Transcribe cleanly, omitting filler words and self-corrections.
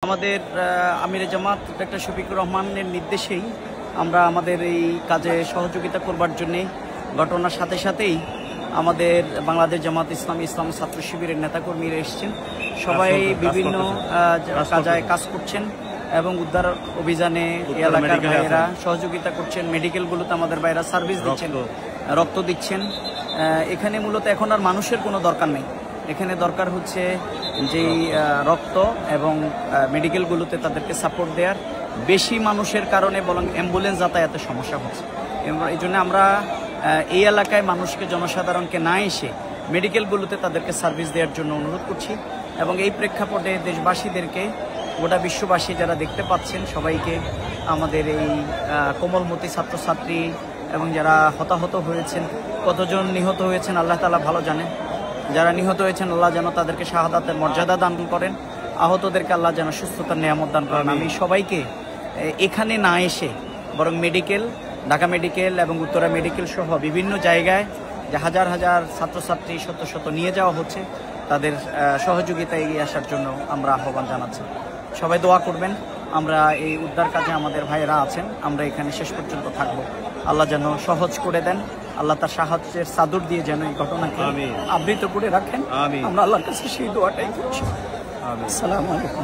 আমাদের আমিরে জামাত ডক্টর শফিকুর রহমানের নির্দেশেই আমরা আমাদের এই কাজে সহযোগিতা করবার জন্যে ঘটনার সাথে সাথেই আমাদের বাংলাদেশ জামাত ইসলামী ছাত্র শিবিরের নেতাকর্মীরা এসেছেন। সবাই বিভিন্ন কাজে কাজ করছেন এবং উদ্ধার অভিযানে এলাকার ভাইয়েরা সহযোগিতা করছেন। মেডিকেলগুলোতে আমাদের ভাইয়েরা সার্ভিস দিচ্ছেন, রক্ত দিচ্ছেন। এখানে মূলত এখন আর মানুষের কোনো দরকার নেই, এখানে দরকার হচ্ছে যে রক্ত এবং মেডিকেলগুলোতে তাদেরকে সাপোর্ট দেওয়ার। বেশি মানুষের কারণে বরং অ্যাম্বুলেন্স যাতায়াতের সমস্যা হচ্ছে। এই জন্য আমরা এই এলাকায় মানুষকে, জনসাধারণকে না এসে মেডিকেলগুলোতে তাদেরকে সার্ভিস দেওয়ার জন্য অনুরোধ করছি। এবং এই প্রেক্ষাপটে দেশবাসীদেরকে, গোটা বিশ্ববাসী যারা দেখতে পাচ্ছেন, সবাইকে আমাদের এই কোমলমতি ছাত্রছাত্রী এবং যারা হতাহত হয়েছেন, কতজন নিহত হয়েছেন আল্লাহ তাআলা ভালো জানেন। যারা নিহত হয়েছেন আল্লাহ যেন তাদেরকে শাহাদাতের মর্যাদা দান করেন, আহতদেরকে আল্লাহ যেন সুস্থতার নিয়ামত দান করেন। আমি সবাইকে এখানে না এসে বরং মেডিকেল, ঢাকা মেডিকেল এবং উত্তরা মেডিকেল সহ বিভিন্ন জায়গায় যে হাজার হাজার ছাত্রছাত্রী শত শত নিয়ে যাওয়া হচ্ছে, তাদের সহযোগিতা এগিয়ে আসার জন্য আমরা আহ্বান জানাচ্ছি। সবাই দোয়া করবেন। আমরা এই উদ্ধার কাজে আমাদের ভাইয়েরা আছেন, আমরা এখানে শেষ পর্যন্ত থাকব। আল্লাহ যেন সহজ করে দেন, আল্লাহ তার সাহায্যের চাদর দিয়ে যেন এই ঘটনাকে আবৃত করে রাখেন। আমরা আল্লাহর কাছে সেই দোয়াটাই করছি। আসসালামু আলাইকুম।